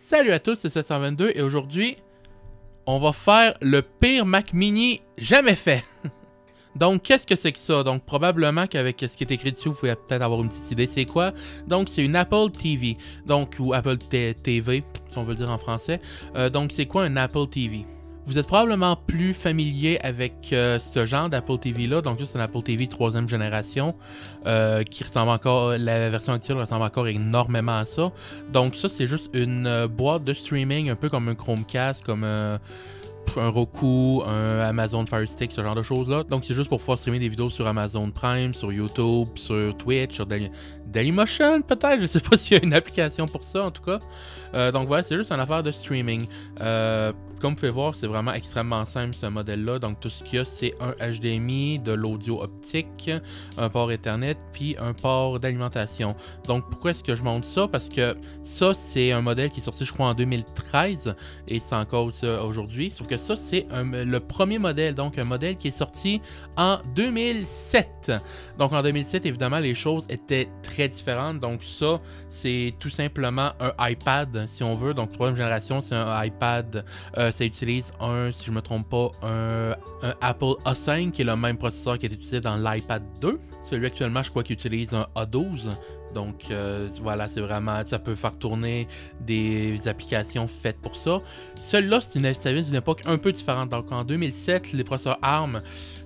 Salut à tous, c'est 722 et aujourd'hui, on va faire le pire Mac Mini jamais fait. Donc, qu'est-ce que c'est que ça? Donc, probablement qu'avec ce qui est écrit dessus, vous pouvez peut-être avoir une petite idée c'est quoi. Donc, c'est une Apple TV, donc, ou Apple TV, si on veut le dire en français. Donc, c'est quoi un Apple TV? Vous êtes probablement plus familier avec ce genre d'Apple TV là, donc c'est une Apple TV 3e génération qui ressemble encore, la version actuelle ressemble encore énormément à ça. Donc ça c'est juste une boîte de streaming un peu comme un Chromecast, comme un Roku, un Amazon Fire Stick, ce genre de choses là. Donc c'est juste pour pouvoir streamer des vidéos sur Amazon Prime, sur YouTube, sur Twitch, sur Dailymotion peut-être, je sais pas s'il y a une application pour ça en tout cas. Donc voilà, c'est juste une affaire de streaming. Comme vous pouvez voir, c'est vraiment extrêmement simple ce modèle-là. Donc tout ce qu'il y a, c'est un HDMI, de l'audio optique, un port Ethernet, puis un port d'alimentation. Donc pourquoi est-ce que je montre ça? Parce que ça, c'est un modèle qui est sorti, je crois, en 2013, et c'est encore ça aujourd'hui. Sauf que ça, c'est le premier modèle, donc un modèle qui est sorti en 2007. Donc en 2007, évidemment, les choses étaient très différentes. Donc ça, c'est tout simplement un iPad, si on veut. Donc 3e génération, c'est un iPad. Ça utilise si je ne me trompe pas, un Apple A5 qui est le même processeur qui est utilisé dans l'iPad 2. Celui actuellement, je crois qu'il utilise un A12. Donc voilà, c'est vraiment, ça peut faire tourner des applications faites pour ça. Celui-là, ça vient d'une époque un peu différente. Donc en 2007, les processeurs ARM,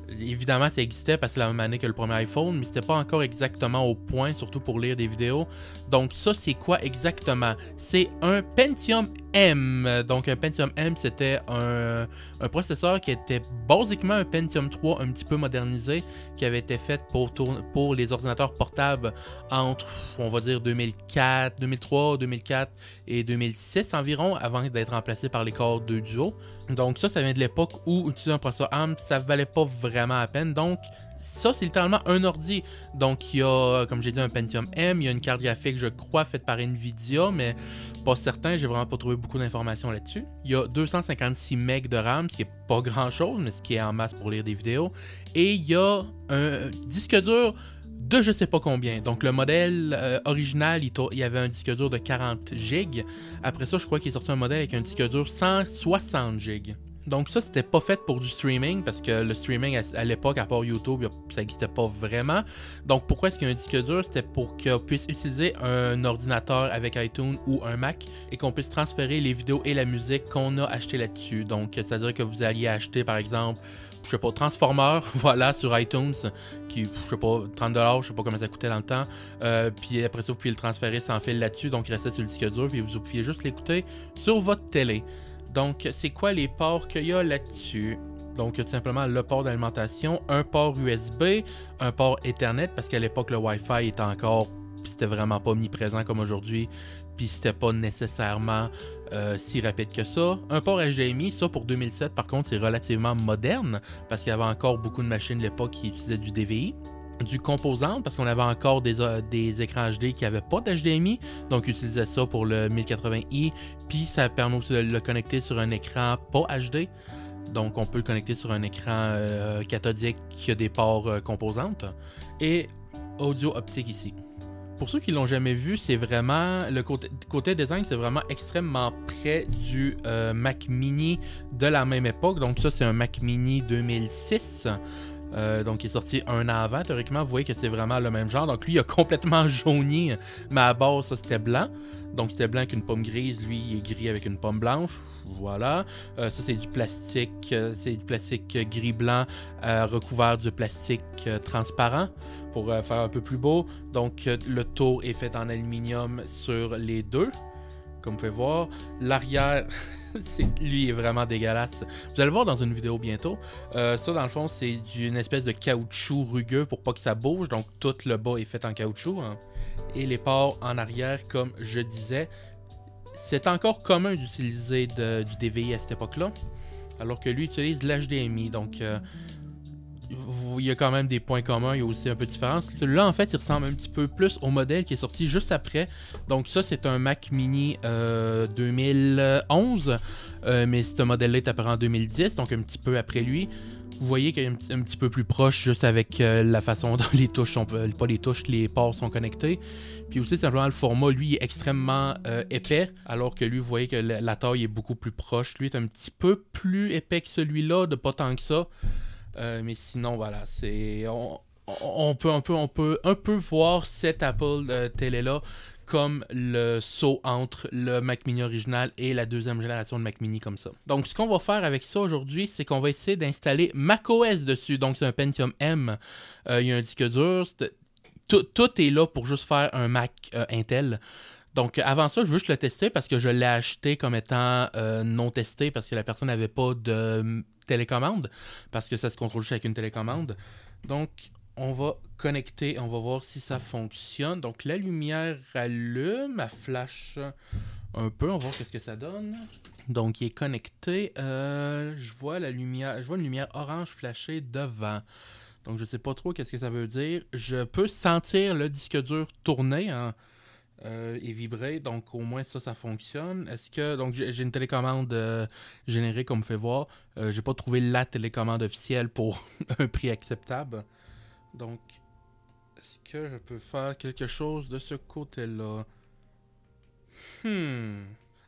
évidemment, ça existait parce que c'est la même année que le premier iPhone, mais c'était pas encore exactement au point, surtout pour lire des vidéos. Donc ça, c'est quoi exactement? C'est un Pentium M. Donc un Pentium M, c'était un processeur qui était basiquement un Pentium 3 un petit peu modernisé, qui avait été fait pour les ordinateurs portables entre, on va dire, 2003, 2004 et 2006 environ, avant d'être remplacé par les Core 2 Duo. Donc ça vient de l'époque où utiliser un processeur ARM, ça valait pas vraiment la peine. Donc ça, c'est littéralement un ordi. Donc il y a, comme j'ai dit, un Pentium M, il y a une carte graphique, je crois, faite par Nvidia, mais pas certain, j'ai vraiment pas trouvé beaucoup d'informations là-dessus. Il y a 256 MB de RAM, ce qui est pas grand-chose, mais ce qui est en masse pour lire des vidéos. Et il y a un disque dur de je sais pas combien. Donc le modèle original, il y avait un disque dur de 40 GB. Après ça, je crois qu'il est sorti un modèle avec un disque dur 160 GB. Donc ça, c'était pas fait pour du streaming, parce que le streaming à l'époque, à part YouTube, ça n'existait pas vraiment. Donc pourquoi est-ce qu'il y a un disque dur? C'était pour qu'on puisse utiliser un ordinateur avec iTunes ou un Mac et qu'on puisse transférer les vidéos et la musique qu'on a acheté là-dessus. Donc c'est-à-dire que vous alliez acheter par exemple, je sais pas, Transformers, voilà, sur iTunes, qui, je sais pas, 30$, je sais pas comment ça coûtait dans le temps. Puis après ça, vous pouvez le transférer sans fil là-dessus, donc il restait sur le disque dur, puis vous pouviez juste l'écouter sur votre télé. Donc, c'est quoi les ports qu'il y a là-dessus? Donc, il y a tout simplement le port d'alimentation, un port USB, un port Ethernet, parce qu'à l'époque, le Wi-Fi était encore, c'était vraiment pas omniprésent comme aujourd'hui, puis c'était pas nécessairement si rapide que ça. Un port HDMI, ça pour 2007, par contre, c'est relativement moderne, parce qu'il y avait encore beaucoup de machines de l'époque qui utilisaient du DVI. Du composant, parce qu'on avait encore des écrans HD qui n'avaient pas d'HDMI, donc utilisaient ça pour le 1080i, puis ça permet aussi de le connecter sur un écran pas HD, donc on peut le connecter sur un écran cathodique qui a des ports composantes, et audio optique ici. Pour ceux qui l'ont jamais vu, c'est vraiment, le côté design, c'est vraiment extrêmement près du Mac Mini de la même époque, donc ça c'est un Mac Mini 2006, donc il est sorti un an avant. Théoriquement, vous voyez que c'est vraiment le même genre. Donc lui, il a complètement jauni, mais à base, ça c'était blanc. Donc c'était blanc avec une pomme grise. Lui, il est gris avec une pomme blanche. Voilà. Ça, c'est du plastique. C'est du plastique gris-blanc recouvert de plastique transparent pour faire un peu plus beau. Donc le tour est fait en aluminium sur les deux. Comme vous pouvez voir, l'arrière, lui est vraiment dégueulasse. Vous allez le voir dans une vidéo bientôt. Ça, dans le fond, c'est une espèce de caoutchouc rugueux pour pas que ça bouge. Donc, tout le bas est fait en caoutchouc. Hein. Et les ports en arrière, comme je disais, c'est encore commun d'utiliser du DVI à cette époque-là. Alors que lui utilise l'HDMI. Donc, il y a quand même des points communs, il y a aussi un peu de différence. Celui-là, en fait, il ressemble un petit peu plus au modèle qui est sorti juste après. Donc ça, c'est un Mac Mini 2011, mais ce modèle-là est apparu en 2010, donc un petit peu après lui. Vous voyez qu'il est un petit peu plus proche juste avec la façon dont les touches sont... pas les touches, les ports sont connectés. Puis aussi, simplement, le format, lui, est extrêmement épais, alors que lui, vous voyez que la taille est beaucoup plus proche. Lui est un petit peu plus épais que celui-là, de pas tant que ça. Mais sinon, voilà, c'est... On peut un peu voir cette Apple télé-là comme le saut entre le Mac Mini original et la deuxième génération de Mac Mini comme ça. Donc, ce qu'on va faire avec ça aujourd'hui, c'est qu'on va essayer d'installer macOS dessus. Donc, c'est un Pentium M. Il y a un disque dur. Tout est là pour juste faire un Mac Intel. Donc, avant ça, je veux juste le tester parce que je l'ai acheté comme étant non testé parce que la personne n'avait pas de télécommande, parce que ça se contrôle juste avec une télécommande. Donc, on va connecter, on va voir si ça fonctionne. Donc, la lumière allume, elle flash un peu, on va voir qu'est-ce que ça donne. Donc, il est connecté. Je vois une lumière orange flasher devant. Donc, je sais pas trop qu'est-ce que ça veut dire. Je peux sentir le disque dur tourner et vibrer. Donc, au moins, ça fonctionne. Est-ce que... Donc, j'ai une télécommande générique, comme on me fait voir. J'ai pas trouvé la télécommande officielle pour un prix acceptable. Donc, est-ce que je peux faire quelque chose de ce côté-là?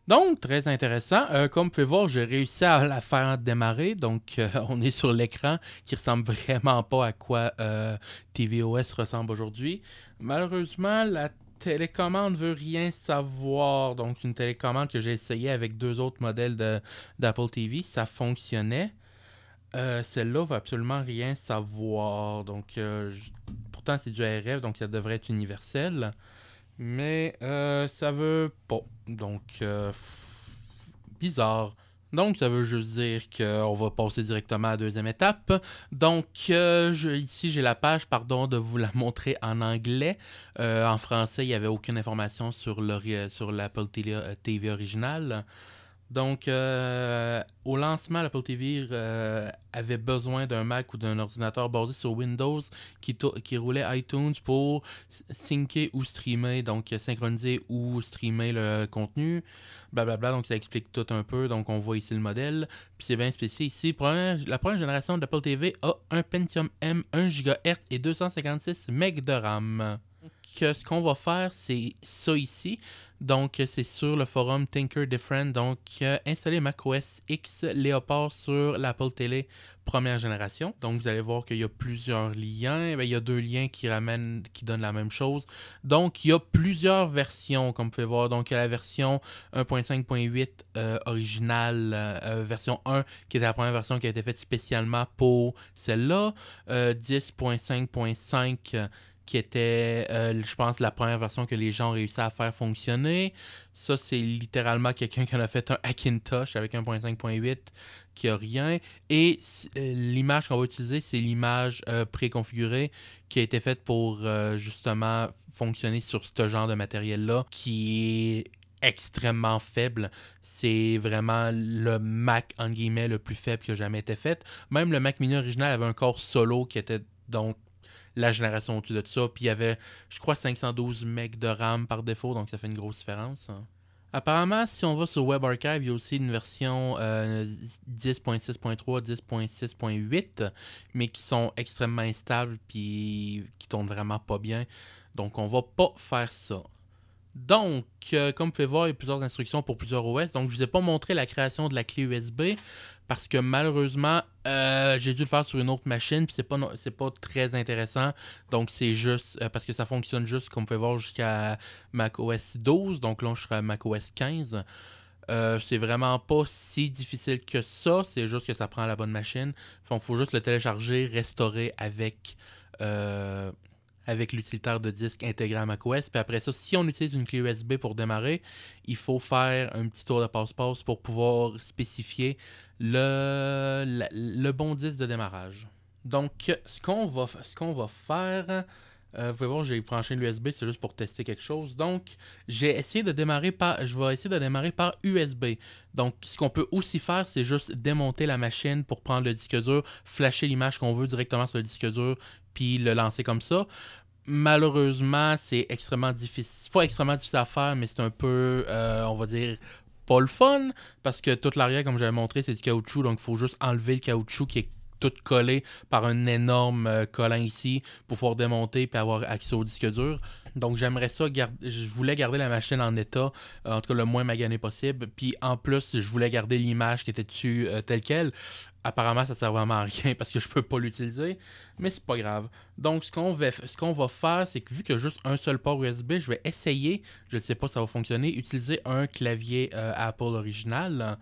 Donc, très intéressant. Comme vous pouvez voir, j'ai réussi à la faire démarrer. Donc, on est sur l'écran qui ressemble vraiment pas à quoi tvOS ressemble aujourd'hui. Malheureusement, la télécommande veut rien savoir. Donc, c'est une télécommande que j'ai essayé avec 2 autres modèles d'Apple TV. Ça fonctionnait. Celle-là va absolument rien savoir. Donc, pourtant, c'est du RF, donc ça devrait être universel. Mais ça veut pas. Donc, bizarre. Donc, ça veut juste dire qu'on va passer directement à la deuxième étape. Donc, ici, j'ai la page, pardon, de vous la montrer en anglais. En français, il n'y avait aucune information sur l'Apple TV original. Donc, au lancement, l'Apple TV avait besoin d'un Mac ou d'un ordinateur basé sur Windows qui roulait iTunes pour syncer ou streamer, donc synchroniser ou streamer le contenu, blablabla. Donc, ça explique tout un peu. Donc, on voit ici le modèle. Puis, c'est bien spécifié ici. La première génération de l'Apple TV a un Pentium M 1 GHz et 256 MB de RAM. Donc, ce qu'on va faire, c'est ça ici. Donc, c'est sur le forum Tinker Different. Donc, installer macOS X Léopard sur l'Apple Télé première génération. Donc, vous allez voir qu'il y a plusieurs liens. Bien, il y a 2 liens qui donnent la même chose. Donc, il y a plusieurs versions, comme vous pouvez voir. Donc, il y a la version 1.5.8 originale, version 1, qui était la première version qui a été faite spécialement pour celle-là. 10.5.5 qui était, je pense, la première version que les gens ont réussi à faire fonctionner. Ça, c'est littéralement quelqu'un qui en a fait un Hackintosh avec 1.5.8 qui a rien. Et l'image qu'on va utiliser, c'est l'image préconfigurée qui a été faite pour justement fonctionner sur ce genre de matériel-là, qui est extrêmement faible. C'est vraiment le Mac, en guillemets, le plus faible qui a jamais été fait. Même le Mac Mini original avait un corps solo qui était donc la génération au-dessus de ça. Puis il y avait, je crois, 512 MB de RAM par défaut, donc ça fait une grosse différence. Apparemment, si on va sur Web Archive, il y a aussi une version 10.6.3, 10.6.8, mais qui sont extrêmement instables puis qui tournent vraiment pas bien. Donc on va pas faire ça. Donc, comme vous pouvez voir, il y a plusieurs instructions pour plusieurs OS. Donc, je ne vous ai pas montré la création de la clé USB parce que malheureusement, j'ai dû le faire sur une autre machine. Puis, c'est pas très intéressant. Donc, c'est juste parce que ça fonctionne juste, comme vous pouvez voir, jusqu'à macOS 12. Donc, là, je serai à macOS 15. C'est vraiment pas si difficile que ça. C'est juste que ça prend la bonne machine. Il faut juste le télécharger, restaurer avec l'utilitaire de disque intégré à macOS. Puis après ça, si on utilise une clé USB pour démarrer, il faut faire un petit tour de passe-passe pour pouvoir spécifier le bon disque de démarrage. Donc, ce qu'on va faire... vous pouvez voir, j'ai branché l'USB, c'est juste pour tester quelque chose. Donc, je vais essayer de démarrer par USB. Donc, ce qu'on peut aussi faire, c'est juste démonter la machine pour prendre le disque dur, flasher l'image qu'on veut directement sur le disque dur, puis le lancer comme ça. Malheureusement, c'est extrêmement difficile. Pas extrêmement difficile à faire, mais c'est un peu, on va dire, pas le fun, parce que toute l'arrière, comme j'avais montré, c'est du caoutchouc, donc il faut juste enlever le caoutchouc qui est tout collé par un énorme collant ici pour pouvoir démonter et avoir accès au disque dur. Donc j'aimerais ça, je voulais garder la machine en état, en tout cas le moins magané possible. Puis en plus, je voulais garder l'image qui était dessus telle quelle. Apparemment, ça sert vraiment à rien parce que je peux pas l'utiliser, mais c'est pas grave. Donc ce qu'on va faire, c'est que vu qu'il y a juste un seul port USB, je vais essayer, je ne sais pas si ça va fonctionner, utiliser un clavier Apple original.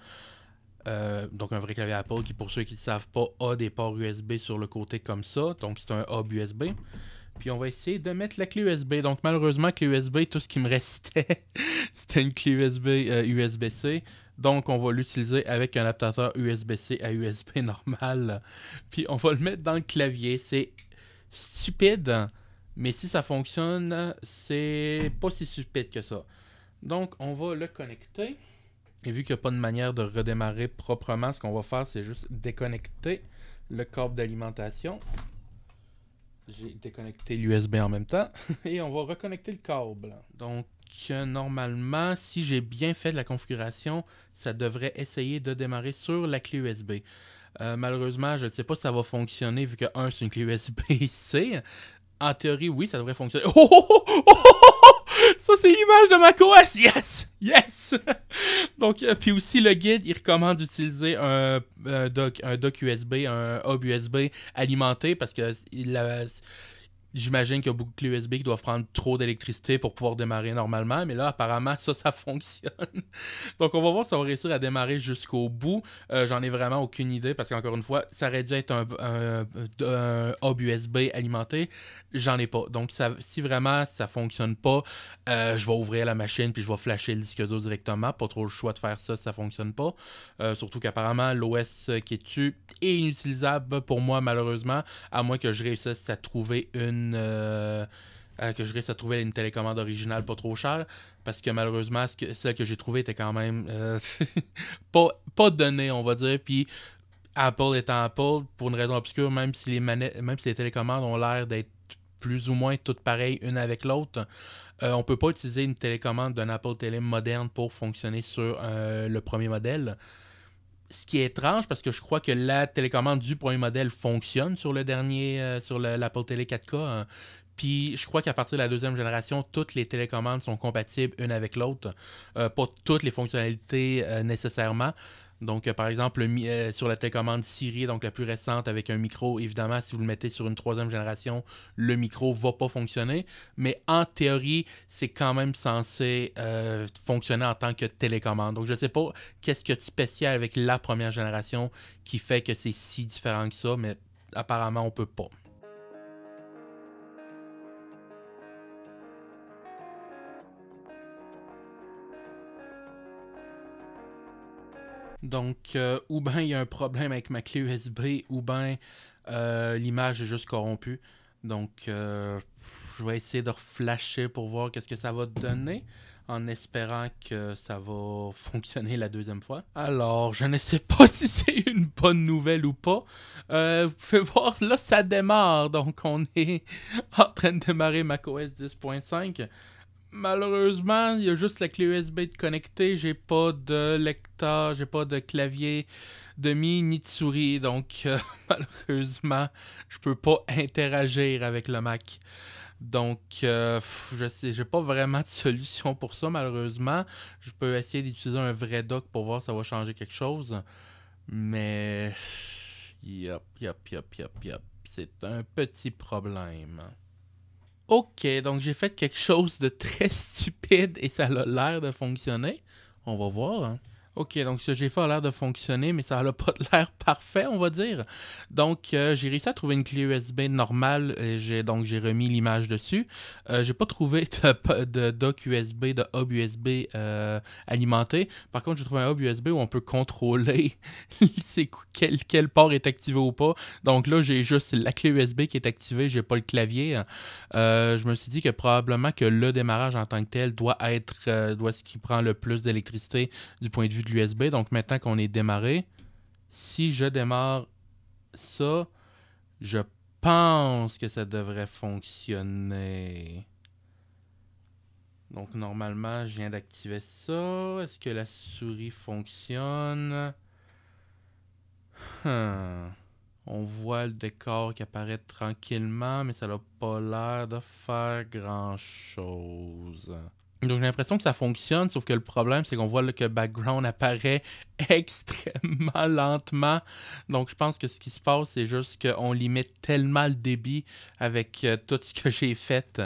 Donc un vrai clavier Apple qui, pour ceux qui ne savent pas, a des ports USB sur le côté comme ça. Donc c'est un hub USB. Puis on va essayer de mettre la clé USB. Donc malheureusement, clé USB, tout ce qui me restait, c'était une clé USB USB-C. Donc on va l'utiliser avec un adaptateur USB-C à USB normal. Puis on va le mettre dans le clavier. C'est stupide, mais si ça fonctionne, c'est pas si stupide que ça. Donc on va le connecter. Et vu qu'il n'y a pas de manière de redémarrer proprement, ce qu'on va faire, c'est juste déconnecter le câble d'alimentation. J'ai déconnecté l'USB en même temps. Et on va reconnecter le câble. Donc, normalement, si j'ai bien fait la configuration, ça devrait essayer de démarrer sur la clé USB. Malheureusement, je ne sais pas si ça va fonctionner vu que, c'est une clé USB-C. En théorie, oui, ça devrait fonctionner. Oh, oh, oh, oh, oh, oh! Ça, c'est l'image de macOS! Yes! Yes! Donc, puis aussi, le guide, il recommande d'utiliser un dock USB, un hub USB alimenté parce que j'imagine qu'il y a beaucoup de clés USB qui doivent prendre trop d'électricité pour pouvoir démarrer normalement, mais là, apparemment, ça fonctionne. Donc, on va voir si ça va réussir à démarrer jusqu'au bout. J'en ai vraiment aucune idée parce qu'encore une fois, ça aurait dû être un hub USB alimenté. J'en ai pas. Donc, si vraiment ça fonctionne pas, je vais ouvrir la machine puis je vais flasher le disque dur directement. Pas trop le choix de faire ça si ça fonctionne pas. Surtout qu'apparemment, l'OS qui est dessus est inutilisable pour moi, malheureusement, à moins que je réussisse à trouver une télécommande originale pas trop chère. Parce que malheureusement, celle que j'ai trouvée était quand même pas donnée, on va dire. Puis Apple étant Apple, pour une raison obscure, même si les télécommandes ont l'air d'être plus ou moins toutes pareilles une avec l'autre, on peut pas utiliser une télécommande d'un Apple Télé moderne pour fonctionner sur le premier modèle. Ce qui est étrange parce que je crois que la télécommande du premier modèle fonctionne sur le dernier, sur l'Apple Télé 4K. Puis je crois qu'à partir de la deuxième génération, toutes les télécommandes sont compatibles une avec l'autre. Pas toutes les fonctionnalités nécessairement. Donc, par exemple, sur la télécommande Siri, donc la plus récente avec un micro, évidemment, si vous le mettez sur une troisième génération, le micro ne va pas fonctionner. Mais en théorie, c'est quand même censé fonctionner en tant que télécommande. Donc, je ne sais pas qu'est-ce qu'il y a de spécial avec la première génération qui fait que c'est si différent que ça, mais apparemment, on ne peut pas. Donc, ou bien il y a un problème avec ma clé USB, ou bien l'image est juste corrompue. Donc, je vais essayer de reflasher pour voir qu'est-ce que ça va donner, en espérant que ça va fonctionner la deuxième fois. Alors, je ne sais pas si c'est une bonne nouvelle ou pas. Vous pouvez voir, là, ça démarre. Donc, on est en train de démarrer macOS 10.5. Malheureusement, il y a juste la clé USB de connecter. J'ai pas de lecteur, j'ai pas de clavier de ni de souris. Donc, malheureusement, je peux pas interagir avec le Mac. Donc, je sais, j'ai pas vraiment de solution pour ça, malheureusement. Je peux essayer d'utiliser un vrai dock pour voir si ça va changer quelque chose. Mais, yep. C'est un petit problème. Ok, donc j'ai fait quelque chose de très stupide et ça a l'air de fonctionner. On va voir. Hein. Ok, donc ce que j'ai fait a l'air de fonctionner, mais ça n'a pas l'air parfait, on va dire. Donc, j'ai réussi à trouver une clé USB normale, et j'ai remis l'image dessus. J'ai pas trouvé de dock USB, de hub USB alimenté. Par contre, j'ai trouvé un hub USB où on peut contrôler quel port est activé ou pas. Donc là, j'ai juste la clé USB qui est activée, j'ai pas le clavier. Je me suis dit que probablement que le démarrage en tant que tel doit être ce qui prend le plus d'électricité du point de vue de l'USB. Donc maintenant qu'on est démarré, si je démarre ça, je pense que ça devrait fonctionner. Donc normalement, je viens d'activer ça. Est-ce que la souris fonctionne? On On voit le décor qui apparaît tranquillement, mais ça n'a pas l'air de faire grand-chose. Donc j'ai l'impression que ça fonctionne, sauf que le problème, c'est qu'on voit là, que le background apparaît extrêmement lentement. Donc je pense que ce qui se passe, c'est juste qu'on limite tellement le débit avec tout ce que j'ai fait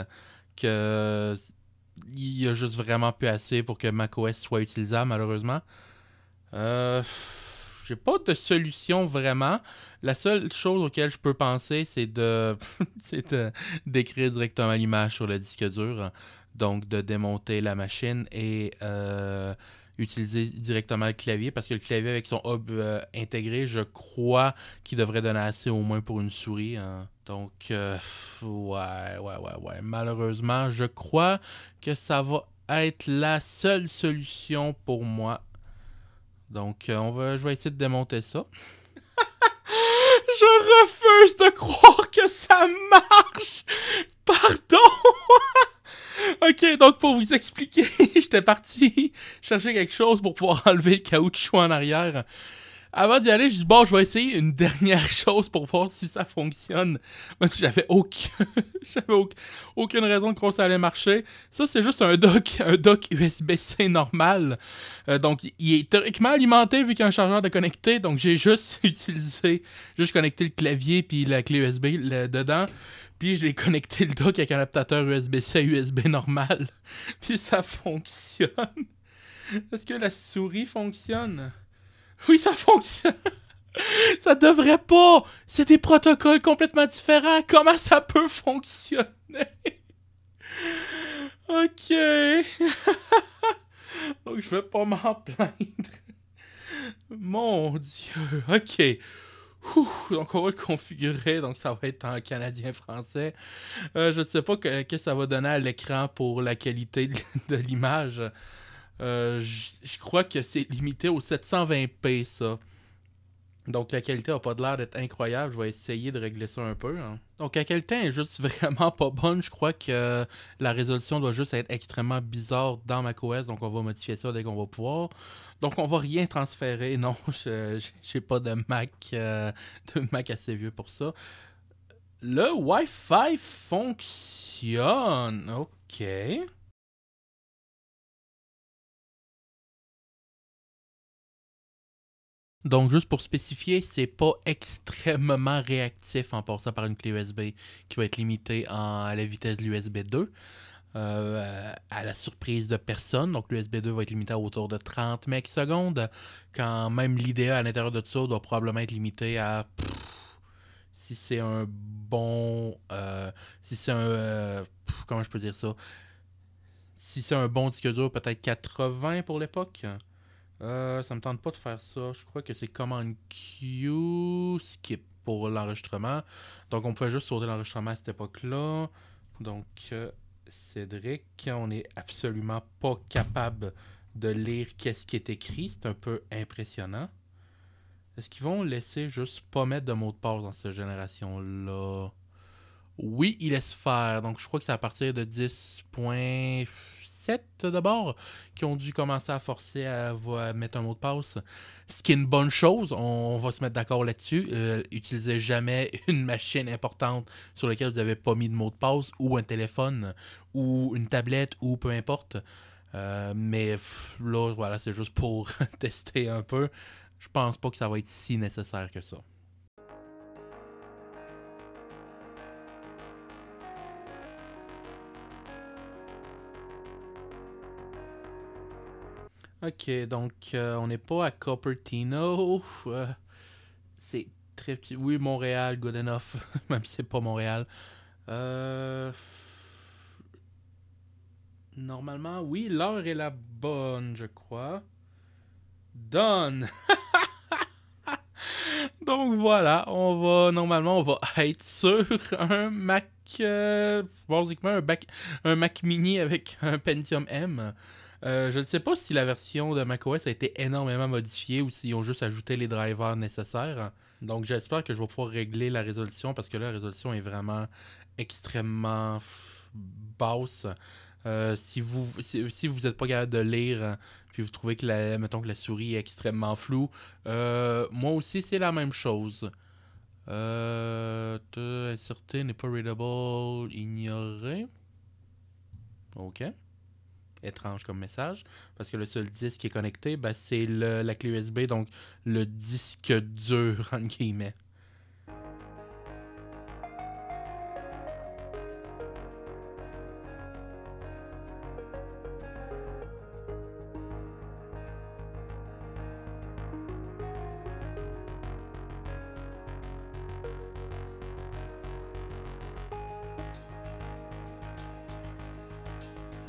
que il y a juste vraiment plus assez pour que macOS soit utilisable, malheureusement. J'ai pas de solution vraiment. La seule chose auquel je peux penser, c'est d'écrire directement l'image sur le disque dur. Donc de démonter la machine et utiliser directement le clavier. Parce que le clavier avec son hub intégré, je crois qu'il devrait donner assez au moins pour une souris. Hein. Donc, ouais. Malheureusement, je crois que ça va être la seule solution pour moi. Donc, je vais essayer de démonter ça. Je refuse de croire que ça marche! Pardon! Ok, donc pour vous expliquer, j'étais parti chercher quelque chose pour pouvoir enlever le caoutchouc en arrière. Avant d'y aller, je dis bon, je vais essayer une dernière chose pour voir si ça fonctionne. Même si aucune raison de croire que ça allait marcher. Ça, c'est juste un dock USB-C normal. Donc, il est théoriquement alimenté vu qu'il y a un chargeur de connecté. Donc, j'ai juste connecté le clavier puis la clé USB dedans. Puis, j'ai connecté le dock avec un adaptateur USB-C à USB normal. Puis, ça fonctionne. Est-ce que la souris fonctionne? Oui, ça fonctionne. Ça devrait pas. C'est des protocoles complètement différents. Comment ça peut fonctionner? Ok. Donc, je vais pas m'en plaindre. Mon Dieu. Ok. Donc, on va le configurer. Donc, ça va être en canadien-français. Je ne sais pas ce que ça va donner à l'écran pour la qualité de l'image. Je crois que c'est limité au 720p, ça. Donc la qualité n'a pas l'air d'être incroyable. Je vais essayer de régler ça un peu. Hein. Donc la qualité est juste vraiment pas bonne. Je crois que la résolution doit juste être extrêmement bizarre dans macOS. Donc on va modifier ça dès qu'on va pouvoir. Donc on va rien transférer. Non, j'ai pas de Mac assez vieux pour ça. Le Wi-Fi fonctionne. Ok. Donc, juste pour spécifier, c'est pas extrêmement réactif en passant par une clé USB qui va être limitée à la vitesse de l'USB 2. À la surprise de personne, donc l'USB 2 va être limité à autour de 30 secondes, quand même l'IDE à l'intérieur de tout ça doit probablement être limité à... si c'est un bon... si c'est un... comment je peux dire ça? Si c'est un bon disque dur, peut-être 80 pour l'époque. Ça me tente pas de faire ça. Je crois que c'est Command Q skip pour l'enregistrement. Donc on pouvait juste sauter l'enregistrement à cette époque-là. Donc Cédric, on n'est absolument pas capable de lire qu'est-ce qui est écrit. C'est un peu impressionnant. Est-ce qu'ils vont laisser juste pas mettre de mot de passe dans cette génération-là? Oui, il laisse faire. Donc je crois que c'est à partir de 10.7 d'abord qui ont dû commencer à forcer à mettre un mot de passe. Ce qui est une bonne chose, on va se mettre d'accord là-dessus. Utilisez jamais une machine importante sur laquelle vous n'avez pas mis de mot de passe, ou un téléphone, ou une tablette, ou peu importe. Mais là, voilà, c'est juste pour tester un peu. Je pense pas que ça va être si nécessaire que ça. Ok, donc on n'est pas à Cupertino. C'est très petit. Oui, Montréal, good enough. Même si c'est pas Montréal. Normalement, oui, l'heure est la bonne, je crois. Done! Donc voilà, normalement, on va être sur un Mac, basiquement un Mac mini avec un Pentium M. Je ne sais pas si la version de macOS a été énormément modifiée ou s'ils ont juste ajouté les drivers nécessaires. Donc j'espère que je vais pouvoir régler la résolution parce que là, la résolution est vraiment extrêmement basse. Si vous n'êtes pas capable de lire, puis vous trouvez que mettons que la souris est extrêmement floue, moi aussi c'est la même chose. Inserté n'est pas readable, ignoré. OK. Étrange comme message. Parce que le seul disque qui est connecté, ben, c'est la clé USB, donc le disque dur, entre guillemets.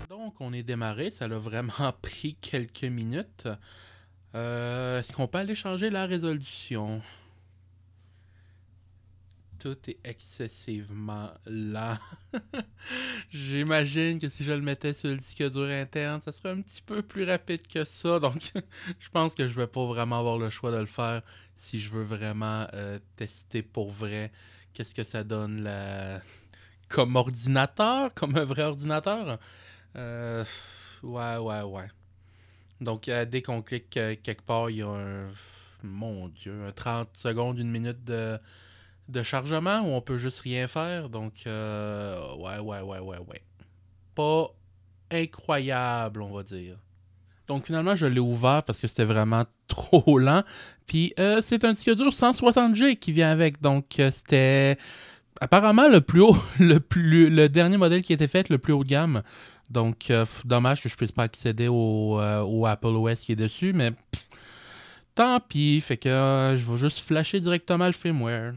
Donc, on est démarré. Ça l'a vraiment pris quelques minutes. Est-ce qu'on peut aller changer la résolution? Tout est excessivement lent. J'imagine que si je le mettais sur le disque dur interne, ça serait un petit peu plus rapide que ça. Donc, je pense que je vais pas vraiment avoir le choix de le faire si je veux vraiment tester pour vrai qu'est-ce que ça donne comme ordinateur, comme un vrai ordinateur. Euh, ouais. Donc, dès qu'on clique quelque part, il y a mon Dieu, un 30 secondes, une minute de chargement où on peut juste rien faire. Donc, ouais. Pas incroyable, on va dire. Donc, finalement, je l'ai ouvert parce que c'était vraiment trop lent. Puis, c'est un disque dur 160G qui vient avec. Donc, c'était apparemment le plus haut, le dernier modèle qui a été fait, le plus haut de gamme. Donc, dommage que je puisse pas accéder au Apple OS qui est dessus, mais tant pis. Fait que je vais juste flasher directement le firmware.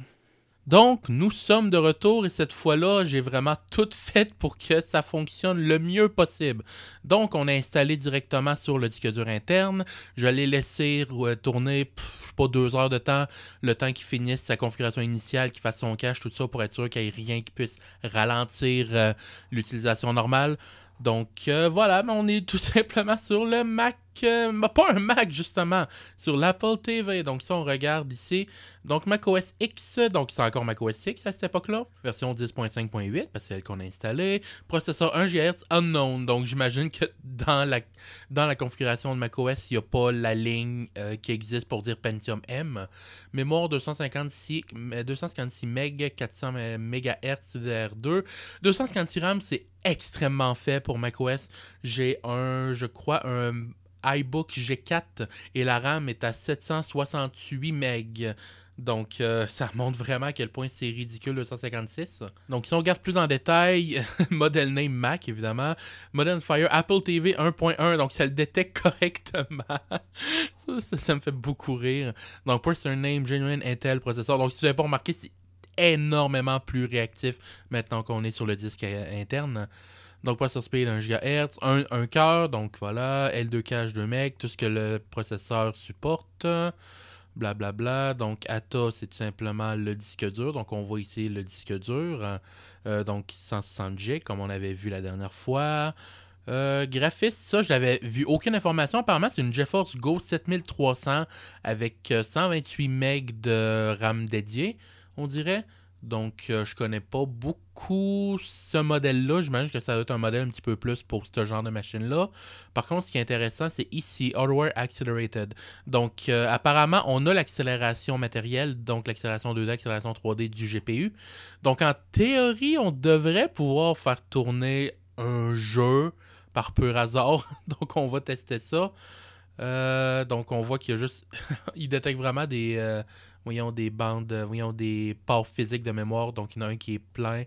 Donc, nous sommes de retour et cette fois-là, j'ai vraiment tout fait pour que ça fonctionne le mieux possible. Donc, on a installé directement sur le disque dur interne. Je l'ai laissé tourner, je sais pas, 2 heures de temps, le temps qu'il finisse sa configuration initiale, qu'il fasse son cache, tout ça, pour être sûr qu'il n'y ait rien qui puisse ralentir l'utilisation normale. Donc, voilà, mais on est tout simplement sur le Mac, pas un Mac justement, sur l'Apple TV. Donc, ça, on regarde ici. Donc, macOS X, donc c'est encore macOS X à cette époque-là. Version 10.5.8, parce que c'est elle qu'on a installée. Processeur 1 GHz unknown. Donc, j'imagine que dans la configuration de macOS, il n'y a pas la ligne qui existe pour dire Pentium M. Mémoire 256 MB, 400 MHz DDR2. 256 RAM, c'est extrêmement fait pour macOS. J'ai je crois, un iBook G4 et la RAM est à 768 MB. Donc, ça montre vraiment à quel point c'est ridicule le 156. Donc, si on regarde plus en détail, model name Mac, évidemment. Model Fire Apple TV 1.1, donc ça le détecte correctement. ça me fait beaucoup rire. Donc, Person Name Genuine Intel processeur. Donc, si vous n'avez pas remarqué, c'est énormément plus réactif maintenant qu'on est sur le disque interne. Donc, processeur speed 1 GHz, un cœur, donc voilà, L2 cache 2 MB, tout ce que le processeur supporte. Blablabla. Donc, ATA, c'est tout simplement le disque dur. Donc, on voit ici le disque dur. Donc, 160G, comme on avait vu la dernière fois. Graphiste, ça, je n'avais vu aucune information. Apparemment, c'est une GeForce Go 7300 avec 128 MB de RAM dédié, on dirait. Donc, je connais pas beaucoup ce modèle-là. J'imagine que ça doit être un modèle un petit peu plus pour ce genre de machine-là. Par contre, ce qui est intéressant, c'est ici, Hardware Accelerated. Donc, apparemment, on a l'accélération matérielle, donc l'accélération 2D, l'accélération 3D du GPU. Donc, en théorie, on devrait pouvoir faire tourner un jeu par pur hasard. Donc, on va tester ça. Donc, on voit qu'il y a juste... il détecte vraiment des bandes, des parts physiques de mémoire. Donc, il y en a un qui est plein,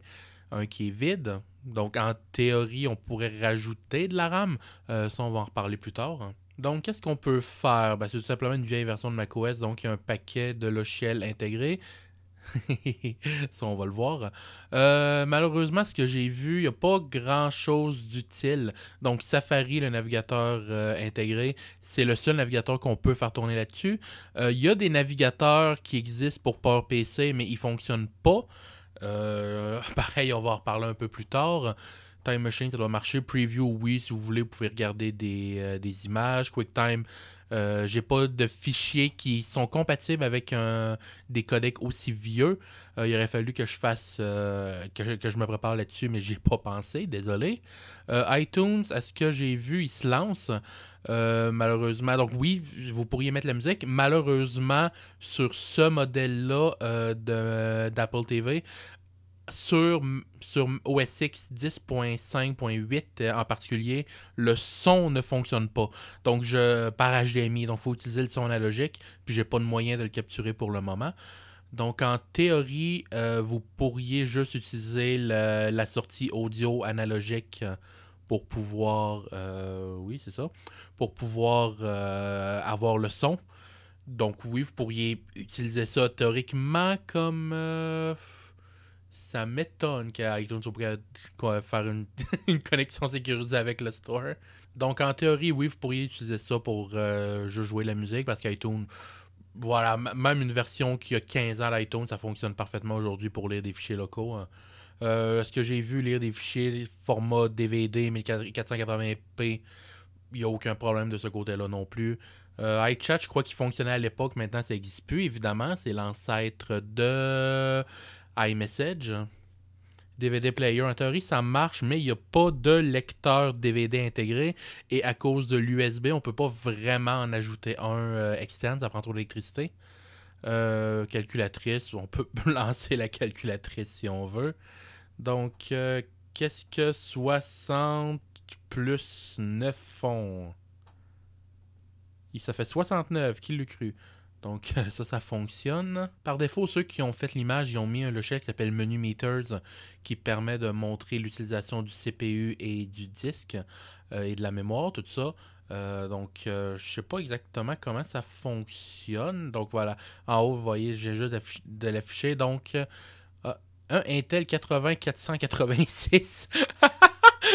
un qui est vide. Donc, en théorie, on pourrait rajouter de la RAM. Ça, on va en reparler plus tard. Donc, qu'est-ce qu'on peut faire? Ben, c'est tout simplement une vieille version de macOS. Donc, il y a un paquet de logiciels intégrés. Ça, on va le voir. Malheureusement, ce que j'ai vu, il n'y a pas grand-chose d'utile. Donc, Safari, le navigateur intégré, c'est le seul navigateur qu'on peut faire tourner là-dessus. Il y a des navigateurs qui existent pour PowerPC, mais ils ne fonctionnent pas. Pareil, on va en reparler un peu plus tard. Time Machine, ça doit marcher. Preview, oui, si vous voulez, vous pouvez regarder des images. QuickTime, j'ai pas de fichiers qui sont compatibles avec des codecs aussi vieux. Il aurait fallu que je fasse que je me prépare là-dessus, mais j'ai pas pensé, désolé. iTunes, à ce que j'ai vu, il se lance. Malheureusement, donc oui, vous pourriez mettre la musique. Malheureusement, sur ce modèle-là d'Apple TV, sur OS X 10.5.8 en particulier, le son ne fonctionne pas. Donc, par HDMI, donc il faut utiliser le son analogique, puis j'ai pas de moyen de le capturer pour le moment. Donc, en théorie, vous pourriez juste utiliser la sortie audio analogique pour pouvoir... oui, c'est ça. Pour pouvoir avoir le son. Donc, oui, vous pourriez utiliser ça théoriquement comme... ça m'étonne qu'iTunes pourrait faire une connexion sécurisée avec le store. Donc, en théorie, oui, vous pourriez utiliser ça pour juste jouer la musique parce qu'iTunes... Voilà, même une version qui a 15 ans d'iTunes, ça fonctionne parfaitement aujourd'hui pour lire des fichiers locaux. Hein. Ce que j'ai vu, lire des fichiers format DVD 1480p, il n'y a aucun problème de ce côté-là non plus. iChat, je crois qu'il fonctionnait à l'époque, maintenant ça n'existe plus, évidemment. C'est l'ancêtre de iMessage. DVD player, en théorie, ça marche, mais il n'y a pas de lecteur DVD intégré. Et à cause de l'USB, on ne peut pas vraiment en ajouter un externe, ça prend trop d'électricité. Calculatrice, on peut lancer la calculatrice si on veut. Donc, qu'est-ce que 60 plus 9 font? Ça fait 69, qui l'eût cru? Donc ça fonctionne. Par défaut, ceux qui ont fait l'image, ils ont mis un logiciel qui s'appelle Menu Meters qui permet de montrer l'utilisation du CPU et du disque et de la mémoire, tout ça. Donc je sais pas exactement comment ça fonctionne. Donc voilà, en haut, vous voyez, j'ai juste de l'afficher. Donc un Intel 80-486.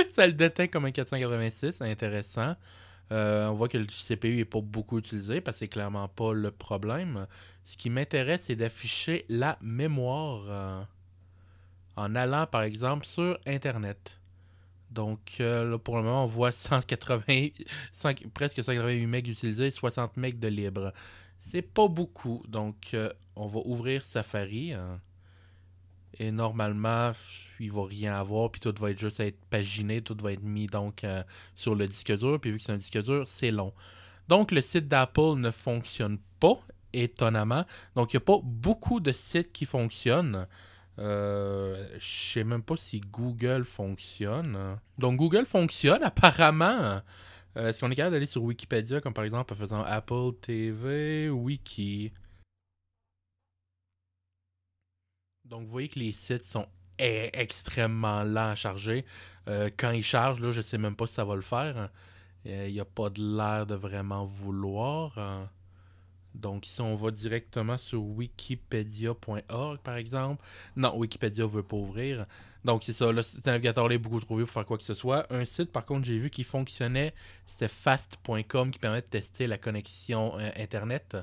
Ça le détecte comme un 486, intéressant. On voit que le CPU n'est pas beaucoup utilisé parce que c'est clairement pas le problème. Ce qui m'intéresse, c'est d'afficher la mémoire en allant, par exemple, sur Internet. Donc, là, pour le moment, on voit 180, presque 188 MB utilisés, 60 MB de libre. C'est pas beaucoup. Donc, on va ouvrir Safari. Et normalement, il va rien avoir, puis tout va être juste être paginé, tout va être mis donc sur le disque dur, puis vu que c'est un disque dur, c'est long. Donc le site d'Apple ne fonctionne pas, étonnamment. Donc il n'y a pas beaucoup de sites qui fonctionnent. Je sais même pas si Google fonctionne. Donc Google fonctionne apparemment. Est-ce qu'on est capable d'aller sur Wikipédia, comme par exemple en faisant Apple TV Wiki? Donc, vous voyez que les sites sont extrêmement lents à charger. Quand ils chargent, là, je sais même pas si ça va le faire. Il n'y a pas de l'air de vraiment vouloir. Donc, si on va directement sur wikipedia.org, par exemple. Non, Wikipédia ne veut pas ouvrir. Donc, c'est ça. Là, ce navigateur-là est beaucoup trop vieux pour faire quoi que ce soit. Un site, par contre, j'ai vu qui fonctionnait. C'était fast.com qui permet de tester la connexion Internet.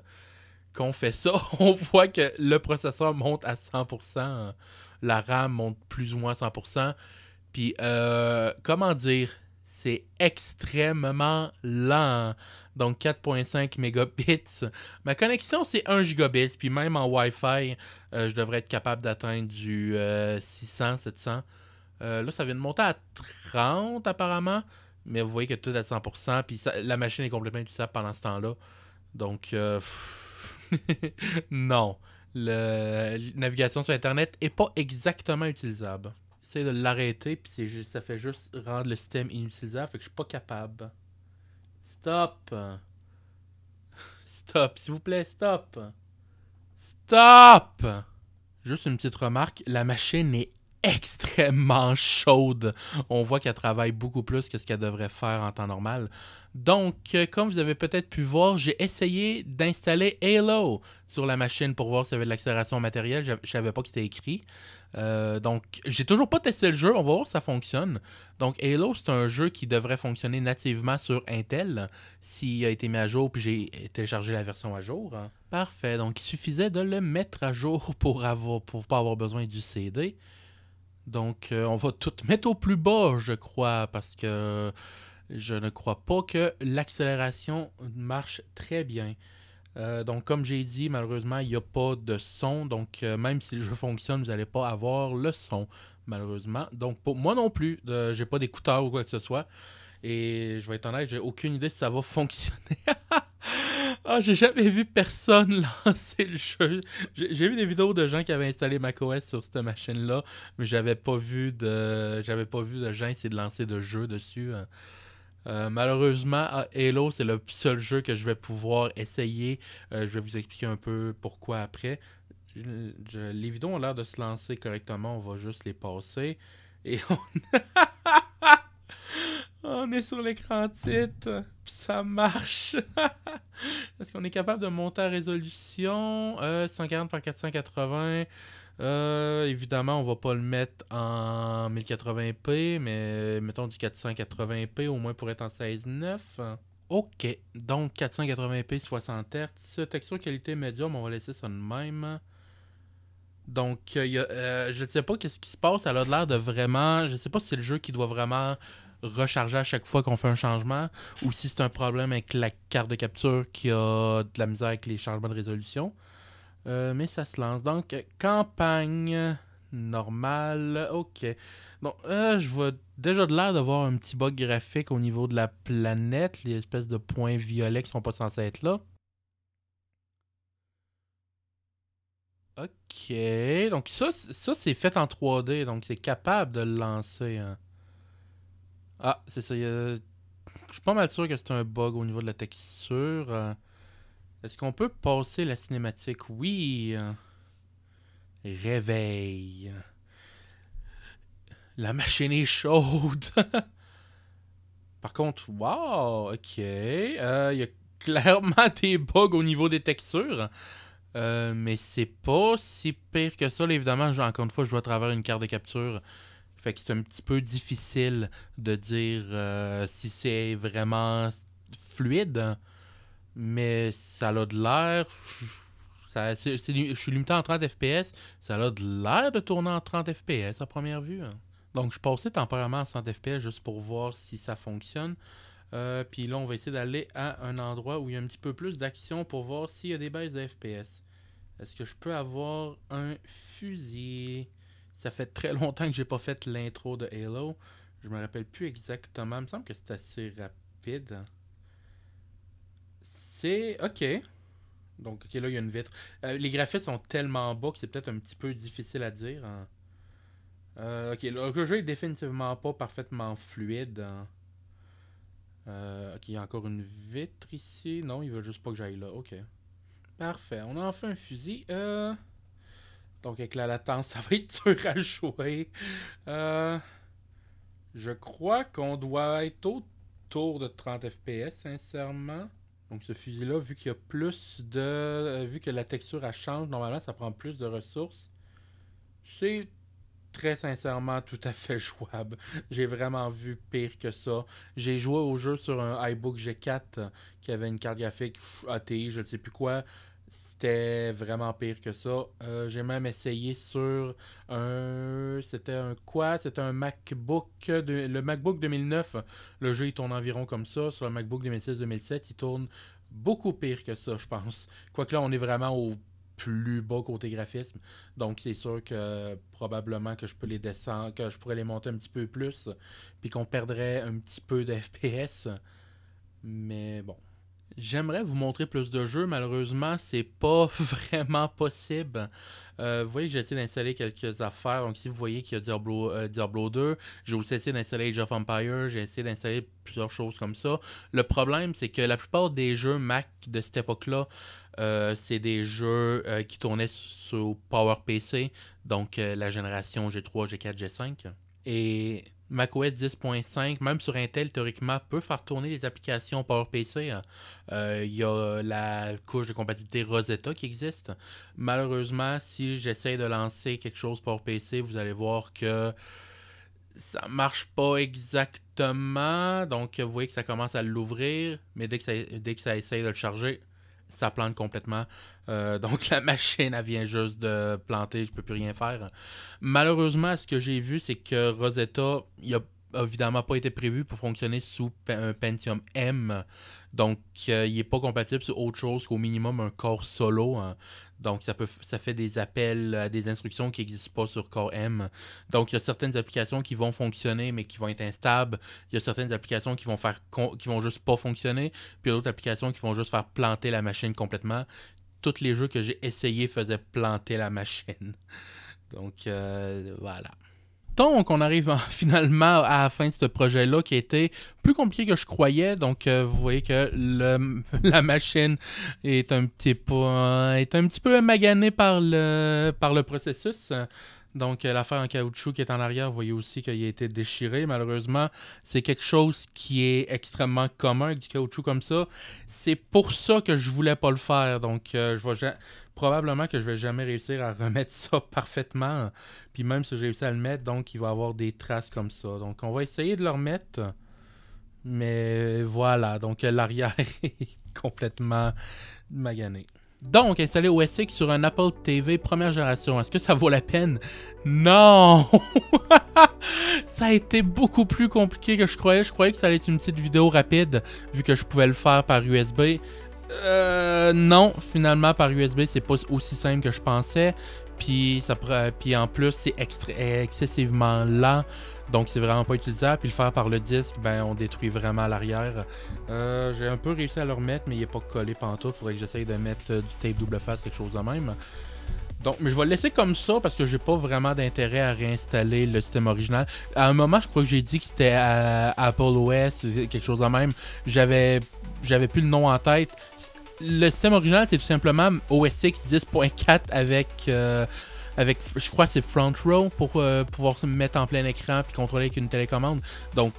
Quand on fait ça, on voit que le processeur monte à 100%, la RAM monte plus ou moins à 100%. Puis, comment dire, c'est extrêmement lent. Donc, 4.5 mégabits. Ma connexion, c'est 1 gigabit. Puis, même en Wi-Fi, je devrais être capable d'atteindre du 600, 700. Là, ça vient de monter à 30 apparemment. Mais vous voyez que tout est à 100%. Puis, la machine est complètement utilisable pendant ce temps-là. Donc, non. La navigation sur Internet est pas exactement utilisable. J'essaie de l'arrêter, puis ça fait juste rendre le système inutilisable, fait que je suis pas capable. Stop! Stop, s'il vous plaît, stop! Stop! Juste une petite remarque, la machine est extrêmement chaude. On voit qu'elle travaille beaucoup plus que ce qu'elle devrait faire en temps normal. Donc, comme vous avez peut-être pu voir, j'ai essayé d'installer Halo sur la machine pour voir s'il y avait de l'accélération matérielle. Je ne savais pas que c'était écrit. Donc, j'ai toujours pas testé le jeu. On va voir si ça fonctionne. Donc, Halo, c'est un jeu qui devrait fonctionner nativement sur Intel s'il a été mis à jour puis j'ai téléchargé la version à jour. Parfait. Donc, il suffisait de le mettre à jour pour pas avoir besoin du CD. Donc, on va tout mettre au plus bas, je crois, parce que je ne crois pas que l'accélération marche très bien. Donc, comme j'ai dit, malheureusement, il n'y a pas de son. Donc, même si le jeu fonctionne, vous n'allez pas avoir le son, malheureusement. Donc, pour moi non plus, j'ai pas d'écouteurs ou quoi que ce soit. Et je vais être honnête, j'ai aucune idée si ça va fonctionner. Ah, j'ai jamais vu personne lancer le jeu. J'ai vu des vidéos de gens qui avaient installé macOS sur cette machine-là, mais j'avais pas vu de gens essayer de lancer de jeux dessus. Malheureusement, Halo, c'est le seul jeu que je vais pouvoir essayer. Je vais vous expliquer un peu pourquoi après. Les vidéos ont l'air de se lancer correctement, on va juste les passer. Et on est sur l'écran titre, puis ça marche. Est-ce qu'on est capable de monter à résolution 140 par 480. Évidemment, on va pas le mettre en 1080p, mais mettons du 480p au moins pour être en 16:9. Ok, donc 480p 60 Hz. Texture qualité médium, on va laisser ça de même. Donc, je ne sais pas qu'est-ce qui se passe. Elle a l'air de vraiment. Je ne sais pas si c'est le jeu qui doit vraiment recharger à chaque fois qu'on fait un changement ou si c'est un problème avec la carte de capture qui a de la misère avec les changements de résolution. Mais ça se lance. Donc, campagne normale. Ok. Donc, je vois déjà de l'air d'avoir un petit bug graphique au niveau de la planète. Les espèces de points violets qui sont pas censés être là. Ok, donc ça c'est fait en 3D, donc c'est capable de le lancer. Hein. Ah, c'est ça. Je suis pas mal sûr que c'est un bug au niveau de la texture. Est-ce qu'on peut passer la cinématique? Oui. Réveil. La machine est chaude. Par contre, wow, ok. Il y a clairement des bugs au niveau des textures. Mais c'est pas si pire que ça. Là, évidemment, encore une fois, je joue à travers une carte de capture. Fait que c'est un petit peu difficile de dire si c'est vraiment fluide. Mais ça a de l'air. Je suis limité en 30 FPS. Ça a de l'air de tourner en 30 FPS à première vue. Hein. Donc, je passais temporairement à 100 FPS juste pour voir si ça fonctionne. Puis là, on va essayer d'aller à un endroit où il y a un petit peu plus d'action pour voir s'il y a des baisses de FPS. Est-ce que je peux avoir un fusil? Ça fait très longtemps que j'ai pas fait l'intro de Halo. Je me rappelle plus exactement. Il me semble que c'est assez rapide. C'est... Ok. Donc, ok, là, il y a une vitre. Les graphismes sont tellement bas que c'est peut-être un petit peu difficile à dire. Hein. Ok, le jeu est définitivement pas parfaitement fluide. Hein. Ok, il y a encore une vitre ici. Non, il veut juste pas que j'aille là. Ok. Parfait. On a enfin un fusil. Donc, avec la latence, ça va être dur à jouer. Je crois qu'on doit être autour de 30 FPS, sincèrement. Donc, ce fusil-là, vu qu'il y a plus de. Vu que la texture elle change, normalement, ça prend plus de ressources. C'est très sincèrement tout à fait jouable. J'ai vraiment vu pire que ça. J'ai joué au jeu sur un iBook G4 qui avait une carte graphique ATI, je ne sais plus quoi. C'était vraiment pire que ça. J'ai même essayé sur un... C'était un quoi? C'était un MacBook... Le MacBook 2009. Le jeu, il tourne environ comme ça. Sur le MacBook 2006-2007, il tourne beaucoup pire que ça, je pense. Quoique là, on est vraiment au plus bas côté graphisme. Donc c'est sûr que probablement que je peux les descendre, que je pourrais les monter un petit peu plus, puis qu'on perdrait un petit peu de FPS. Mais bon. J'aimerais vous montrer plus de jeux, malheureusement, c'est pas vraiment possible. Vous voyez que j'ai essayé d'installer quelques affaires. Donc, si vous voyez qu'il y a Diablo 2, j'ai aussi essayé d'installer Age of Empires, j'ai essayé d'installer plusieurs choses comme ça. Le problème, c'est que la plupart des jeux Mac de cette époque-là, c'est des jeux qui tournaient sur PowerPC, donc la génération G3, G4, G5. Et macOS 10.5, même sur Intel, théoriquement, peut faire tourner les applications PowerPC. Il y a la couche de compatibilité Rosetta qui existe. Malheureusement, si j'essaie de lancer quelque chose PowerPC, vous allez voir que ça marche pas exactement. Donc, vous voyez que ça commence à l'ouvrir, mais dès que ça essaye de le charger, ça plante complètement. Donc la machine, elle vient juste de planter, je peux plus rien faire. Malheureusement, ce que j'ai vu, c'est que Rosetta, il a évidemment pas été prévu pour fonctionner sous un Pentium M. Donc, il n'est pas compatible sur autre chose qu'au minimum un corps solo. Hein. Donc, ça fait des appels à des instructions qui n'existent pas sur Core M. Donc, il y a certaines applications qui vont fonctionner, mais qui vont être instables. Il y a certaines applications qui vont juste pas fonctionner. Puis, il y a d'autres applications qui vont juste faire planter la machine complètement. Tous les jeux que j'ai essayés faisaient planter la machine. Donc, voilà. Donc, on arrive finalement à la fin de ce projet-là qui a été plus compliqué que je croyais. Donc, vous voyez que la machine est un petit peu maganée par le processus. Donc, l'affaire en caoutchouc qui est en arrière, vous voyez aussi qu'il a été déchiré. Malheureusement, c'est quelque chose qui est extrêmement commun avec du caoutchouc comme ça. C'est pour ça que je voulais pas le faire. Donc, probablement que je vais jamais réussir à remettre ça parfaitement. Puis même si j'ai réussi à le mettre, donc il va y avoir des traces comme ça. Donc, on va essayer de le remettre. Mais voilà, donc l'arrière est complètement magané. Donc, installer OS X sur un Apple TV première génération, est-ce que ça vaut la peine? Non! Ça a été beaucoup plus compliqué que je croyais. Je croyais que ça allait être une petite vidéo rapide, vu que je pouvais le faire par USB. Non, finalement, par USB, c'est pas aussi simple que je pensais. Puis en plus, c'est excessivement lent. Donc, c'est vraiment pas utilisable. Puis le faire par le disque, ben, on détruit vraiment l'arrière. J'ai un peu réussi à le remettre, mais il n'est pas collé pantoute. Faudrait que j'essaye de mettre du tape double face, quelque chose de même. Donc, mais je vais le laisser comme ça parce que j'ai pas vraiment d'intérêt à réinstaller le système original. À un moment, je crois que j'ai dit que c'était Apple OS, quelque chose de même. J'avais plus le nom en tête. Le système original, c'est tout simplement OS X 10.4 avec, je crois, c'est Front Row pour pouvoir se mettre en plein écran puis contrôler avec une télécommande. Donc,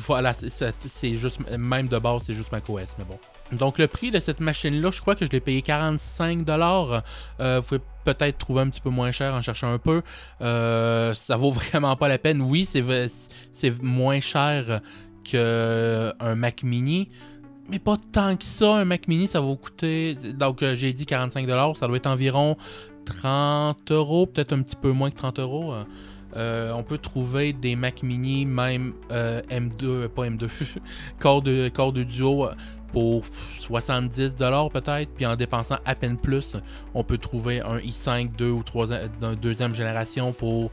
voilà, c'est juste, même de base, c'est juste macOS, mais bon. Donc, le prix de cette machine-là, je crois que je l'ai payé 45$. Vous pouvez peut-être trouver un petit peu moins cher en cherchant un peu. Ça vaut vraiment pas la peine. Oui, c'est moins cher qu'un Mac Mini. Mais pas tant que ça, un Mac Mini, ça va vous coûter... Donc, j'ai dit 45$, ça doit être environ 30€, peut-être un petit peu moins que 30€. On peut trouver des Mac Mini, même M2, pas M2, corps de duo pour 70$ peut-être. Puis en dépensant à peine plus, on peut trouver un i5 2 ou 3 deuxième génération pour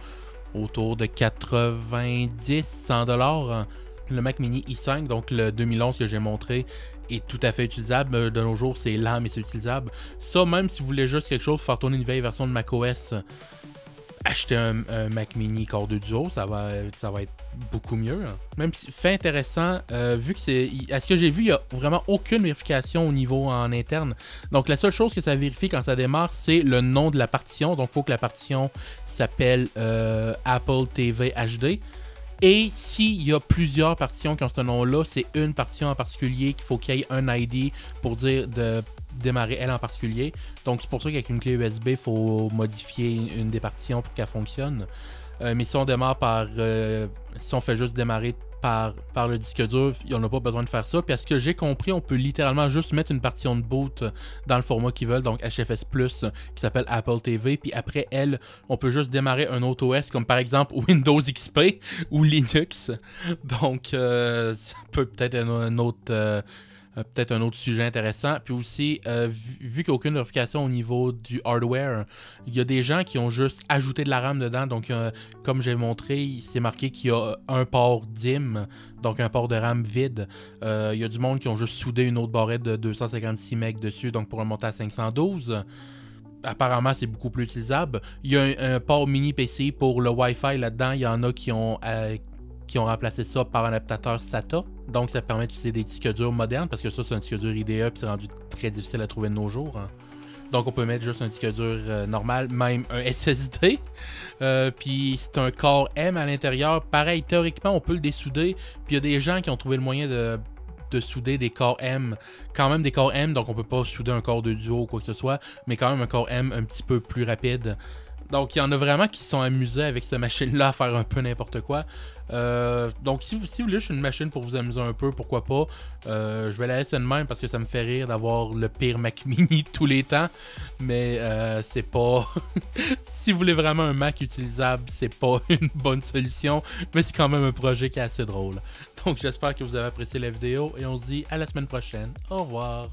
autour de 90-100$. Le Mac Mini i5, donc le 2011 que j'ai montré, est tout à fait utilisable. De nos jours, c'est lent, mais c'est utilisable. Ça, même si vous voulez juste quelque chose pour faire tourner une vieille version de macOS, achetez un Mac Mini Core 2 Duo, ça va être beaucoup mieux. Même si, fait intéressant, vu que c'est... À ce que j'ai vu, il n'y a vraiment aucune vérification au niveau en interne. Donc, la seule chose que ça vérifie quand ça démarre, c'est le nom de la partition. Donc, il faut que la partition s'appelle Apple TV HD. Et s'il y a plusieurs partitions qui ont ce nom-là, c'est une partition en particulier qu'il faut qu'il y ait un ID pour dire de démarrer elle en particulier. Donc c'est pour ça qu'avec une clé USB, il faut modifier une des partitions pour qu'elle fonctionne. Mais si on démarre si on fait juste démarrer par le disque dur, on n'a pas besoin de faire ça. Puis à ce que j'ai compris, on peut littéralement juste mettre une partition de boot dans le format qu'ils veulent, donc HFS+, qui s'appelle Apple TV. Puis après elle, on peut juste démarrer un autre OS, comme par exemple Windows XP ou Linux. Donc ça peut peut-être un autre... peut-être un autre sujet intéressant. Puis aussi, vu qu'il n'y a aucune vérification au niveau du hardware, il y a des gens qui ont juste ajouté de la RAM dedans. Donc, comme j'ai montré, c'est marqué qu'il y a un port DIMM, donc un port de RAM vide. Il y a du monde qui ont juste soudé une autre barrette de 256 MB dessus, donc pour remonter à 512. Apparemment, c'est beaucoup plus utilisable. Il y a un port mini PCI pour le Wi-Fi là-dedans. Il y en a qui ont remplacé ça par un adaptateur SATA. Donc, ça permet d'utiliser des disques durs modernes, parce que ça, c'est un disque dur IDE, puis c'est rendu très difficile à trouver de nos jours. Hein. Donc, on peut mettre juste un disque dur normal, même un SSD. Puis, c'est un Core M à l'intérieur. Pareil, théoriquement, on peut le dessouder. Puis, il y a des gens qui ont trouvé le moyen de souder des Core M. Quand même des Core M, donc on peut pas souder un Core de duo ou quoi que ce soit, mais quand même un Core M un petit peu plus rapide. Donc, il y en a vraiment qui sont amusés avec cette machine-là à faire un peu n'importe quoi. Donc, si vous voulez juste une machine pour vous amuser un peu, pourquoi pas. Je vais la laisser de même parce que ça me fait rire d'avoir le pire Mac Mini de tous les temps. Mais c'est pas... si vous voulez vraiment un Mac utilisable, c'est pas une bonne solution. Mais c'est quand même un projet qui est assez drôle. Donc, j'espère que vous avez apprécié la vidéo et on se dit à la semaine prochaine. Au revoir.